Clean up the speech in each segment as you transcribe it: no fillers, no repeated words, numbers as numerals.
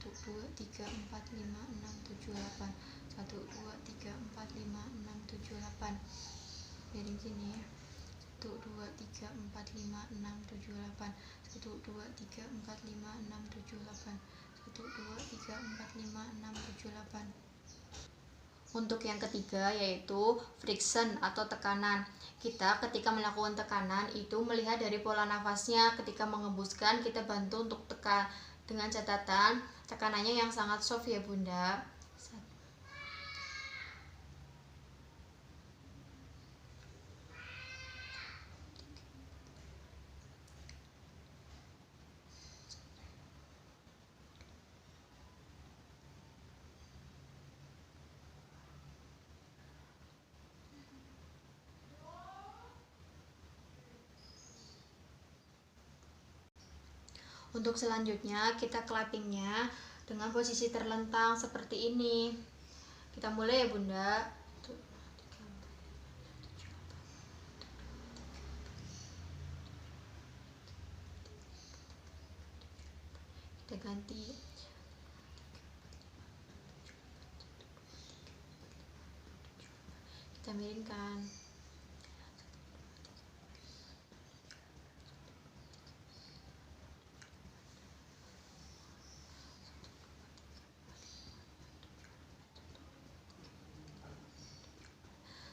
2, 3, 4, 5, 6, 7, 8. 1, 2, 3, 4, 5, 6, 7, 8. Dari sini ya. 1, 2, 3, 4, 5, 6, 7, 8. 1, 2, 3, 4, 5, 6, 7, 8. 1, 2, 3, 4, 5, 6, 7, 8. Untuk yang ketiga yaitu friction atau tekanan. Kita ketika melakukan tekanan itu melihat dari pola nafasnya. Ketika mengembuskan kita bantu untuk tekan dengan catatan tekanannya yang sangat soft ya Bunda. Untuk selanjutnya kita clappingnya dengan posisi terlentang seperti ini. Kita mulai ya Bunda. Kita ganti. Kita miringkan.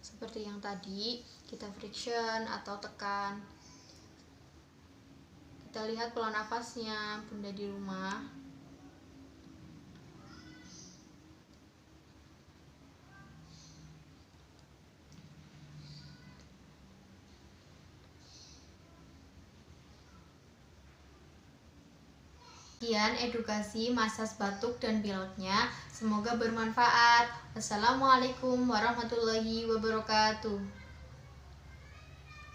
Seperti yang tadi, kita friction atau tekan. Kita lihat pola nafasnya Bunda di rumah. Sekian edukasi masas batuk dan pileknya. Semoga bermanfaat. Wassalamualaikum warahmatullahi wabarakatuh.